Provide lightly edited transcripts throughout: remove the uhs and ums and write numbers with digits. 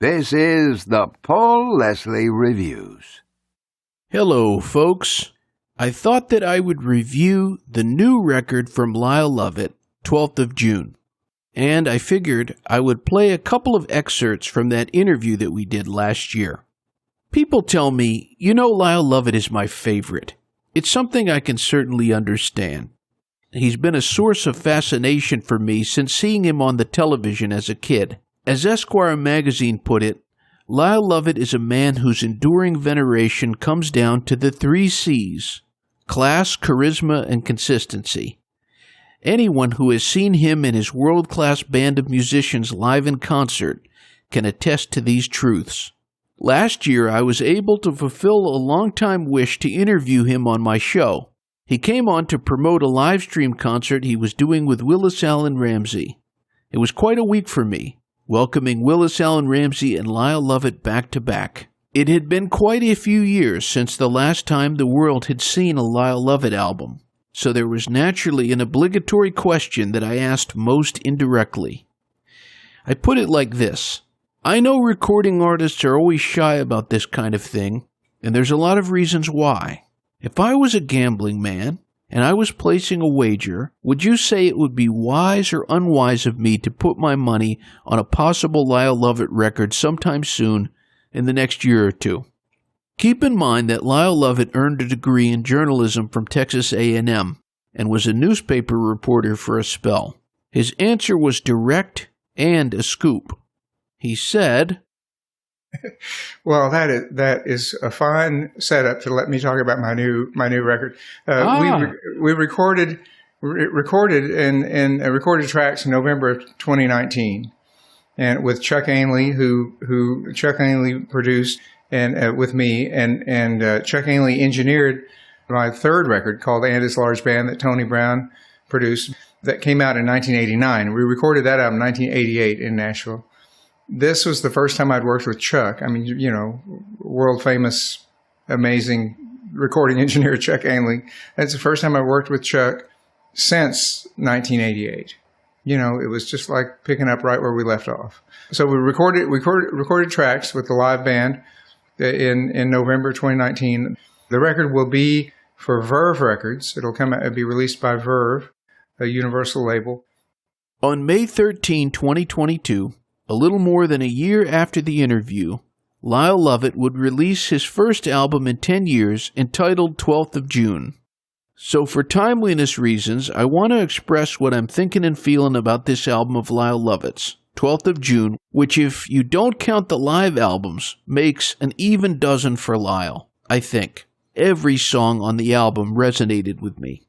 This is the Paul Leslie Reviews. Hello, folks. I thought that I would review the new record from Lyle Lovett, 12th of June. And I figured I would play a couple of excerpts from that interview that we did last year. People tell me, Lyle Lovett is my favorite. It's something I can certainly understand. He's been a source of fascination for me since seeing him on the television as a kid. As Esquire magazine put it, Lyle Lovett is a man whose enduring veneration comes down to the 3 C's: class, charisma, and consistency. Anyone who has seen him and his world-class band of musicians live in concert can attest to these truths. Last year, I was able to fulfill a long-time wish to interview him on my show. He came on to promote a live stream concert he was doing with Willis Allen Ramsey. It was quite a week for me, welcoming Willis Allen Ramsey and Lyle Lovett back to back. It had been quite a few years since the last time the world had seen a Lyle Lovett album, so there was naturally an obligatory question that I asked most indirectly. I put it like this: I know recording artists are always shy about this kind of thing, and there's a lot of reasons why. If I was a gambling man, and I was placing a wager, would you say it would be wise or unwise of me to put my money on a possible Lyle Lovett record sometime soon in the next year or two? Keep in mind that Lyle Lovett earned a degree in journalism from Texas A&M and was a newspaper reporter for a spell. His answer was direct and a scoop. He said, Well, that is a fine setup to let me talk about my new record. We recorded tracks in November of 2019, and with Chuck Ainley, who Chuck Ainley produced, and with me, and Chuck Ainley engineered my third record called "And His Large Band" that Tony Brown produced. That came out in 1989. We recorded that album in 1988 in Nashville. This was the first time I'd worked with Chuck. I mean, world famous, amazing recording engineer Chuck Ainley. That's the first time I worked with Chuck since 1988. It was just like picking up right where we left off. So we recorded tracks with the live band in November 2019. The record will be for Verve Records. It'll be released by Verve, a Universal label. On May 13, 2022, a little more than a year after the interview, Lyle Lovett would release his first album in 10 years entitled 12th of June. So for timeliness reasons, I want to express what I'm thinking and feeling about this album of Lyle Lovett's, 12th of June, which, if you don't count the live albums, makes an even dozen for Lyle, I think. Every song on the album resonated with me.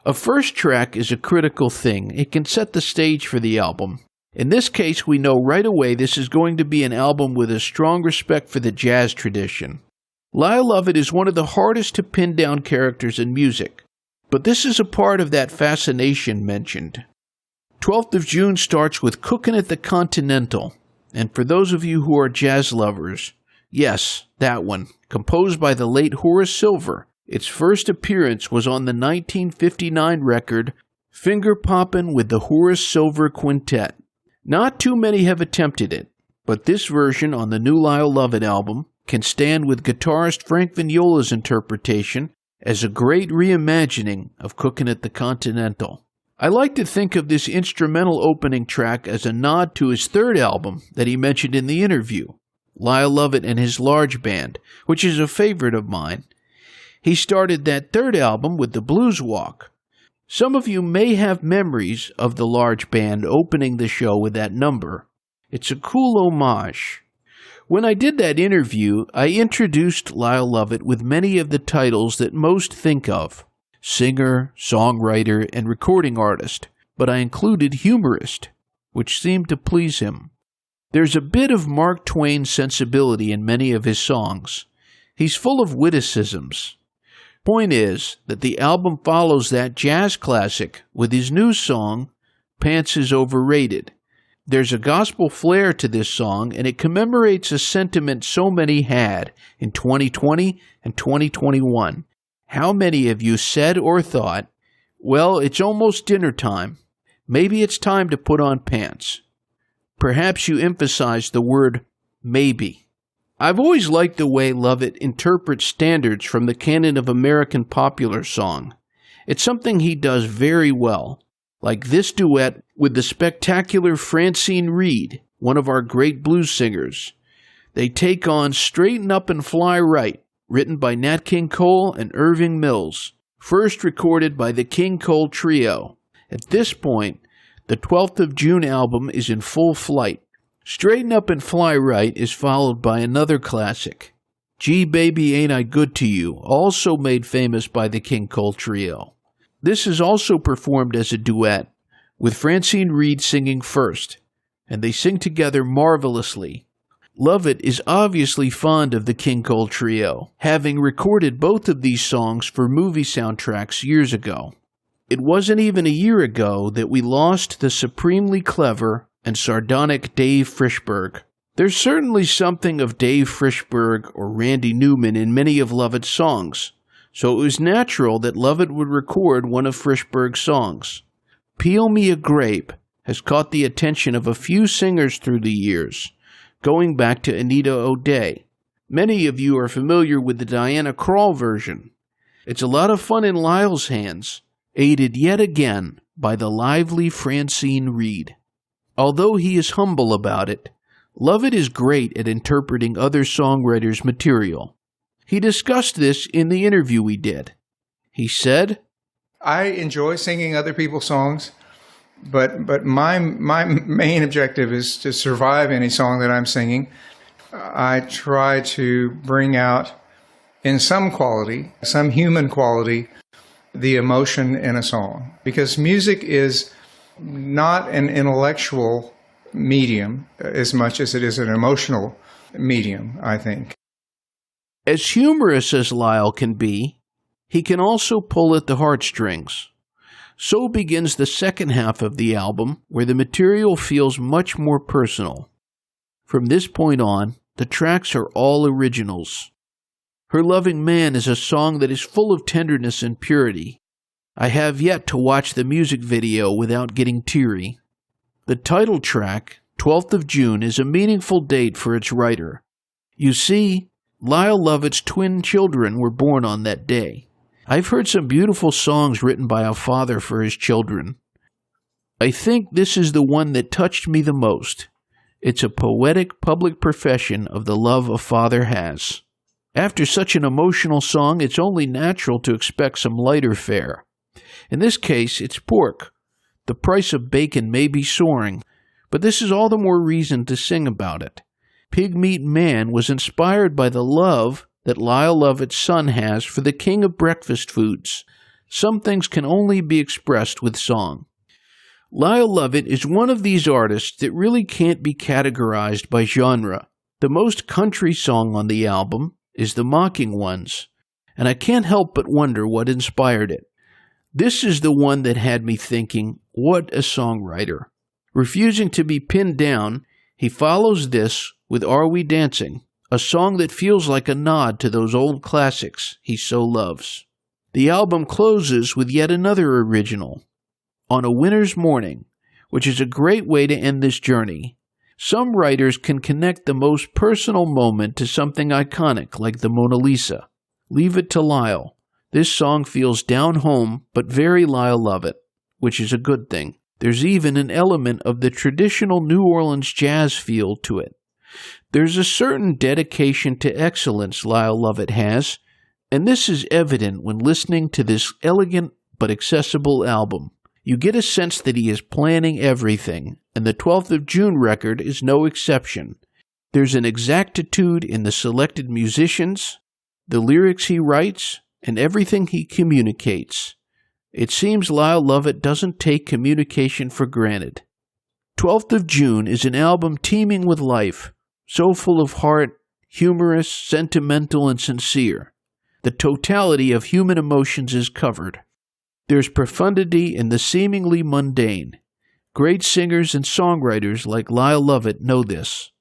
A first track is a critical thing. It can set the stage for the album. In this case, we know right away this is going to be an album with a strong respect for the jazz tradition. Lyle Lovett is one of the hardest to pin down characters in music, but this is a part of that fascination mentioned. 12th of June starts with Cookin' at the Continental, and for those of you who are jazz lovers, yes, that one, composed by the late Horace Silver. Its first appearance was on the 1959 record Finger Poppin' with the Horace Silver Quintet. Not too many have attempted it, but this version on the new Lyle Lovett album can stand with guitarist Frank Vignola's interpretation as a great reimagining of Cookin' at the Continental. I like to think of this instrumental opening track as a nod to his third album that he mentioned in the interview, Lyle Lovett and His Large Band, which is a favorite of mine. He started that third album with the Blues Walk. Some of you may have memories of the Large Band opening the show with that number. It's a cool homage. When I did that interview, I introduced Lyle Lovett with many of the titles that most think of: singer, songwriter, and recording artist, but I included humorist, which seemed to please him. There's a bit of Mark Twain sensibility in many of his songs. He's full of witticisms. Point is that the album follows that jazz classic with his new song, Pants is Overrated. There's a gospel flair to this song, and it commemorates a sentiment so many had in 2020 and 2021. How many of you said or thought, well, it's almost dinner time. Maybe it's time to put on pants. Perhaps you emphasized the word Maybe. I've always liked the way Lovett interprets standards from the canon of American popular song. It's something he does very well, like this duet with the spectacular Francine Reed, one of our great blues singers. They take on Straighten Up and Fly Right, written by Nat King Cole and Irving Mills, first recorded by the King Cole Trio. At this point, the 12th of June album is in full flight. Straighten Up and Fly Right is followed by another classic, Gee Baby Ain't I Good to You, also made famous by the King Cole Trio. This is also performed as a duet, with Francine Reed singing first, and they sing together marvelously. Lovett is obviously fond of the King Cole Trio, having recorded both of these songs for movie soundtracks years ago. It wasn't even a year ago that we lost the supremely clever and sardonic Dave Frishberg. There's certainly something of Dave Frishberg or Randy Newman in many of Lovett's songs, so it was natural that Lovett would record one of Frishberg's songs. Peel Me a Grape has caught the attention of a few singers through the years, going back to Anita O'Day. Many of you are familiar with the Diana Krall version. It's a lot of fun in Lyle's hands, aided yet again by the lively Francine Reed. Although he is humble about it, Lovett is great at interpreting other songwriters' material. He discussed this in the interview we did. He said, I enjoy singing other people's songs, but my main objective is to survive any song that I'm singing. I try to bring out, in some quality, some human quality, the emotion in a song. Because music is not an intellectual medium as much as it is an emotional medium, I think. As humorous as Lyle can be, he can also pull at the heartstrings. So begins the second half of the album, where the material feels much more personal. From this point on, the tracks are all originals. Her Loving Man is a song that is full of tenderness and purity. I have yet to watch the music video without getting teary. The title track, 12th of June, is a meaningful date for its writer. You see, Lyle Lovett's twin children were born on that day. I've heard some beautiful songs written by a father for his children. I think this is the one that touched me the most. It's a poetic public profession of the love a father has. After such an emotional song, it's only natural to expect some lighter fare. In this case, it's pork. The price of bacon may be soaring, but this is all the more reason to sing about it. Pig Meat Man was inspired by the love that Lyle Lovett's son has for the king of breakfast foods. Some things can only be expressed with song. Lyle Lovett is one of these artists that really can't be categorized by genre. The most country song on the album is The Mocking Ones, and I can't help but wonder what inspired it. This is the one that had me thinking, what a songwriter. Refusing to be pinned down, he follows this with Are We Dancing, a song that feels like a nod to those old classics he so loves. The album closes with yet another original, On a Winter's Morning, which is a great way to end this journey. Some writers can connect the most personal moment to something iconic like the Mona Lisa. Leave it to Lyle. This song feels down home, but very Lyle Lovett, which is a good thing. There's even an element of the traditional New Orleans jazz feel to it. There's a certain dedication to excellence Lyle Lovett has, and this is evident when listening to this elegant but accessible album. You get a sense that he is planning everything, and the 12th of June record is no exception. There's an exactitude in the selected musicians, the lyrics he writes, and everything he communicates. It seems Lyle Lovett doesn't take communication for granted. 12th of June is an album teeming with life, so full of heart, humorous, sentimental, and sincere. The totality of human emotions is covered. There's profundity in the seemingly mundane. Great singers and songwriters like Lyle Lovett know this.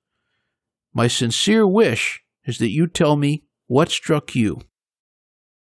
My sincere wish is that you tell me what struck you.